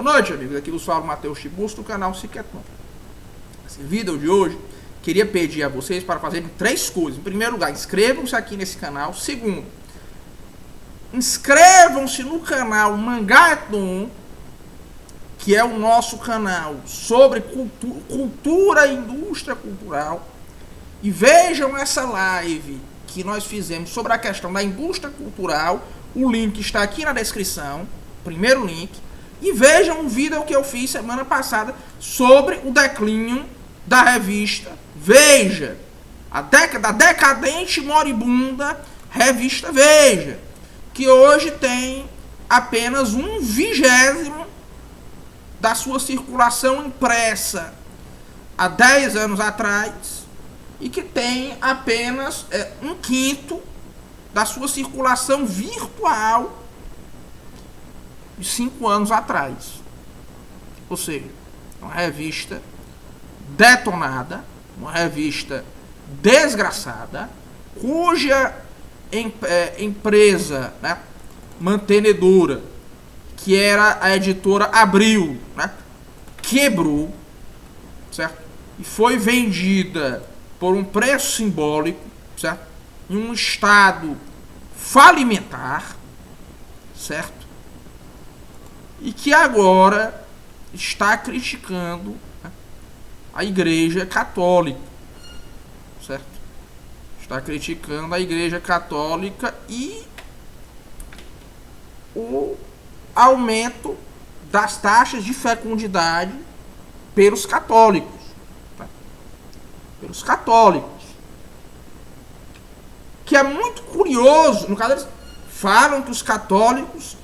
Boa noite, amigos. Aqui vos fala Matheus Tiburcio do canal Cicleton. Nesse vídeo de hoje, queria pedir a vocês para fazerem 3 coisas. Em primeiro lugar, inscrevam-se aqui nesse canal. Segundo, inscrevam-se no canal Mangaton, que é o nosso canal sobre cultura e indústria cultural. E vejam essa live que nós fizemos sobre a questão da indústria cultural. O link está aqui na descrição, primeiro link. E vejam o vídeo que eu fiz semana passada sobre o declínio da revista Veja. A decadente e moribunda revista Veja, que hoje tem apenas 1/20 da sua circulação impressa há 10 anos atrás e que tem apenas 1/5 da sua circulação virtual de 5 anos atrás. Ou seja, uma revista detonada, uma revista desgraçada, cuja empresa, né, mantenedora, que era a editora Abril, né, quebrou, certo? E foi vendida por um preço simbólico, certo? Em um estado falimentar, certo? E que agora está criticando, né, a Igreja Católica, certo? Está criticando a Igreja Católica e o aumento das taxas de fecundidade pelos católicos, tá? Pelos católicos, que é muito curioso. No caso, eles falam que os católicos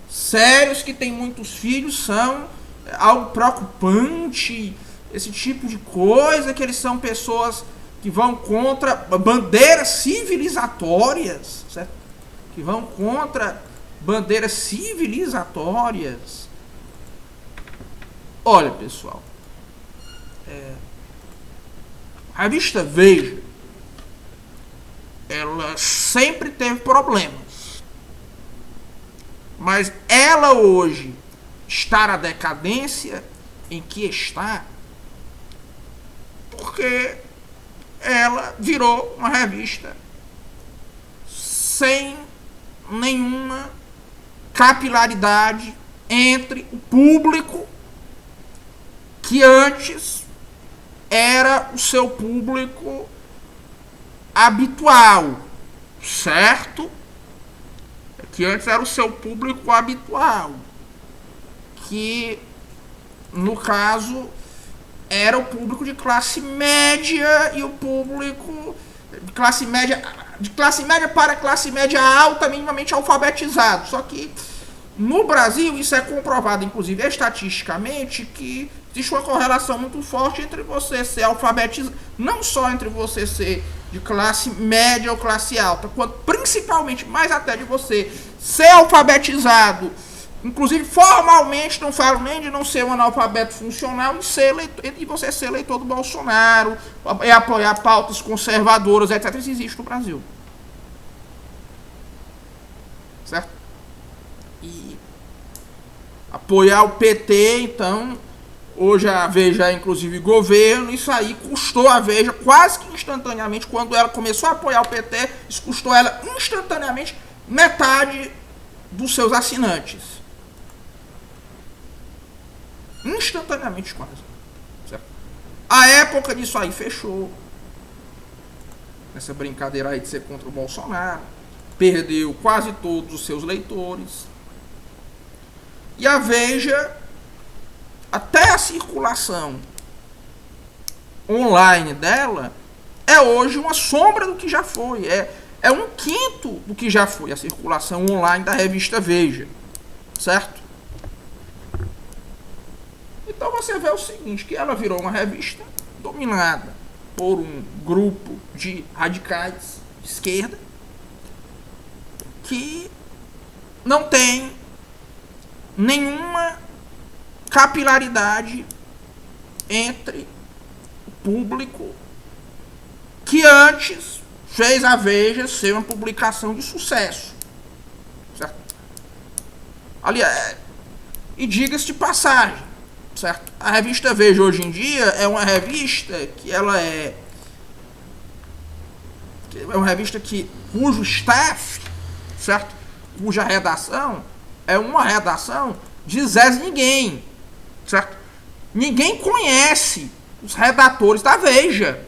sérios que têm muitos filhos são algo preocupante, esse tipo de coisa, que eles são pessoas que vão contra bandeiras civilizatórias, certo? Que vão contra bandeiras civilizatórias. Olha, pessoal, a revista Veja, ela sempre teve problemas. Mas ela hoje está na decadência em que está porque ela virou uma revista sem nenhuma capilaridade entre o público que antes era o seu público habitual, certo? Que antes era o seu público habitual, que no caso era o público de classe média e o público de classe média para classe média alta, minimamente alfabetizado. Só que no Brasil isso é comprovado, inclusive estatisticamente, que existe uma correlação muito forte entre você ser alfabetizado, não só entre você ser de classe média ou classe alta, quanto principalmente, mais até de você ser alfabetizado, inclusive formalmente, não falo nem de não ser um analfabeto funcional, e você ser eleitor do Bolsonaro, e apoiar pautas conservadoras, etc. Isso existe no Brasil. Certo? E apoiar o PT, então, hoje a Veja, inclusive governo, isso aí custou a Veja quase que instantaneamente. Quando ela começou a apoiar o PT, isso custou ela instantaneamente metade dos seus assinantes. Instantaneamente quase. Certo? A época disso aí fechou. Essa brincadeira aí de ser contra o Bolsonaro. Perdeu quase todos os seus leitores. E a Veja, até a circulação online dela é hoje uma sombra do que já foi. É 1/5 do que já foi a circulação online da revista Veja. Certo? Então você vê o seguinte, que ela virou uma revista dominada por um grupo de radicais de esquerda que não tem nenhuma capilaridade entre o público que antes fez a Veja ser uma publicação de sucesso, certo? Aliás, E diga-se de passagem, certo? A revista Veja hoje em dia é uma revista que ela é uma revista cujo staff, certo? Cuja redação é uma redação de Zé Ninguém, certo? Ninguém conhece os redatores da Veja,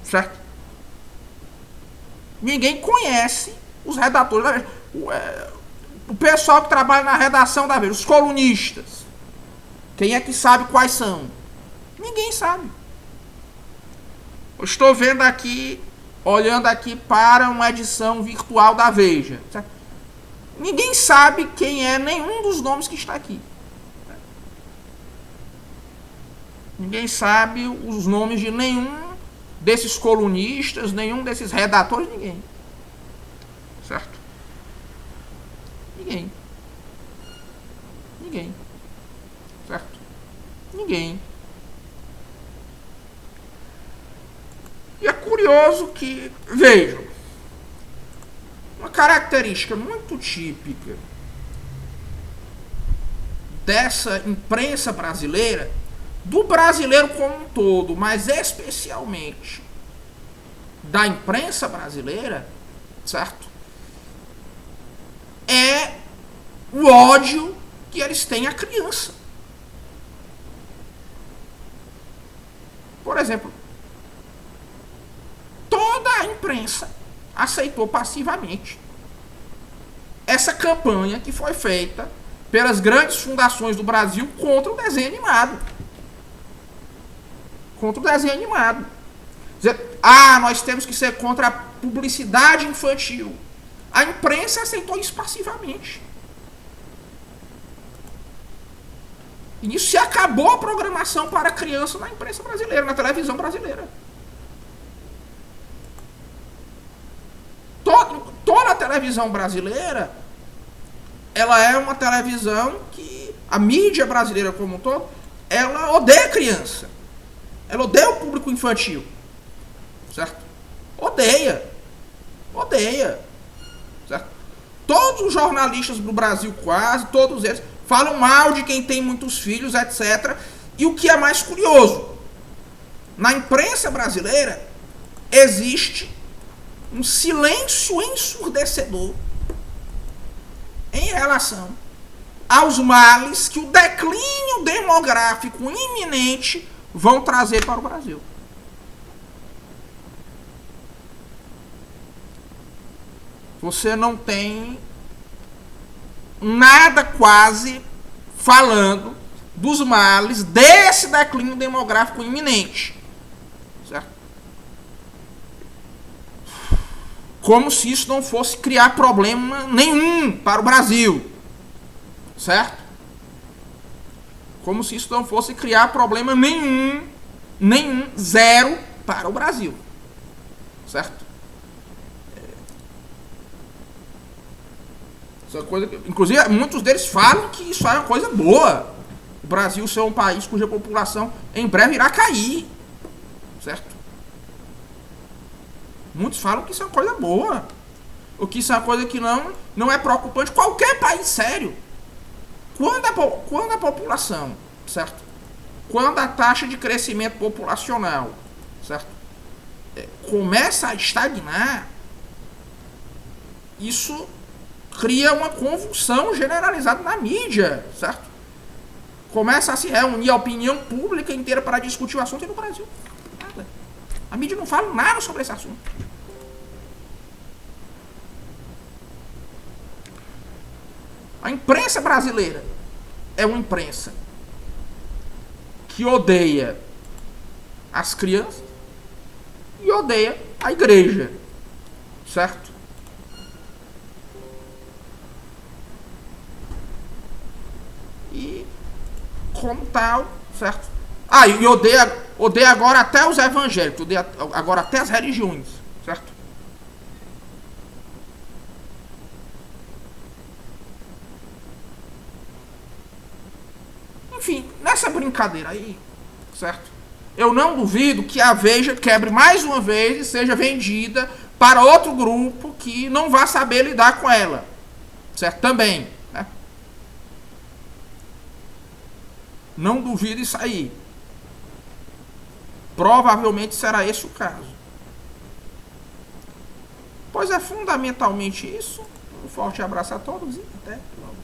certo? Ninguém conhece os redatores da Veja. O pessoal que trabalha na redação da Veja, os colunistas, quem é que sabe quais são? Ninguém sabe. Eu estou vendo aqui, olhando aqui para uma edição virtual da Veja, certo? Ninguém sabe quem é nenhum dos nomes que está aqui. Ninguém sabe os nomes de nenhum desses colunistas, nenhum desses redatores, ninguém. Certo? Ninguém. Ninguém. Certo? Ninguém. E é curioso que, vejam, uma característica muito típica dessa imprensa brasileira, do brasileiro como um todo, mas especialmente da imprensa brasileira, certo? É o ódio que eles têm à criança. Por exemplo, toda a imprensa aceitou passivamente essa campanha que foi feita pelas grandes fundações do Brasil contra o desenho animado. Contra o desenho animado. Dizer, nós temos que ser contra a publicidade infantil. A imprensa aceitou isso passivamente. E nisso se acabou a programação para criança na imprensa brasileira, na televisão brasileira. Toda a televisão brasileira, ela é uma televisão que a mídia brasileira como um todo, ela odeia a criança. Ela odeia o público infantil. Certo? Odeia. Odeia. Certo? Todos os jornalistas do Brasil, quase todos eles, falam mal de quem tem muitos filhos, etc. E o que é mais curioso, na imprensa brasileira existe um silêncio ensurdecedor em relação aos males que o declínio demográfico iminente vão trazer para o Brasil. Você não tem nada quase falando dos males desse declínio demográfico iminente. Certo? Como se isso não fosse criar problema nenhum para o Brasil. Certo? Como se isso não fosse criar problema nenhum, zero para o Brasil. Certo? Essa coisa, inclusive, muitos deles falam que isso é uma coisa boa. O Brasil ser um país cuja população em breve irá cair. Certo? Muitos falam que isso é uma coisa boa. Ou que isso é uma coisa que não é preocupante. Qualquer país sério. Quando a população, certo? Quando a taxa de crescimento populacional, certo? Começa a estagnar, isso cria uma convulsão generalizada na mídia, certo? Começa a se reunir a opinião pública inteira para discutir o assunto, e no Brasil nada. A mídia não fala nada sobre esse assunto. A imprensa brasileira é uma imprensa que odeia as crianças e odeia a igreja, certo? E como tal, certo? E odeia agora até os evangélicos, odeia agora até as religiões, certo? Enfim, nessa brincadeira aí, certo? Eu não duvido que a Veja quebre mais uma vez e seja vendida para outro grupo que não vá saber lidar com ela, certo? Também, né? Não duvide sair. Provavelmente será esse o caso. Pois é fundamentalmente isso. Um forte abraço a todos e até logo.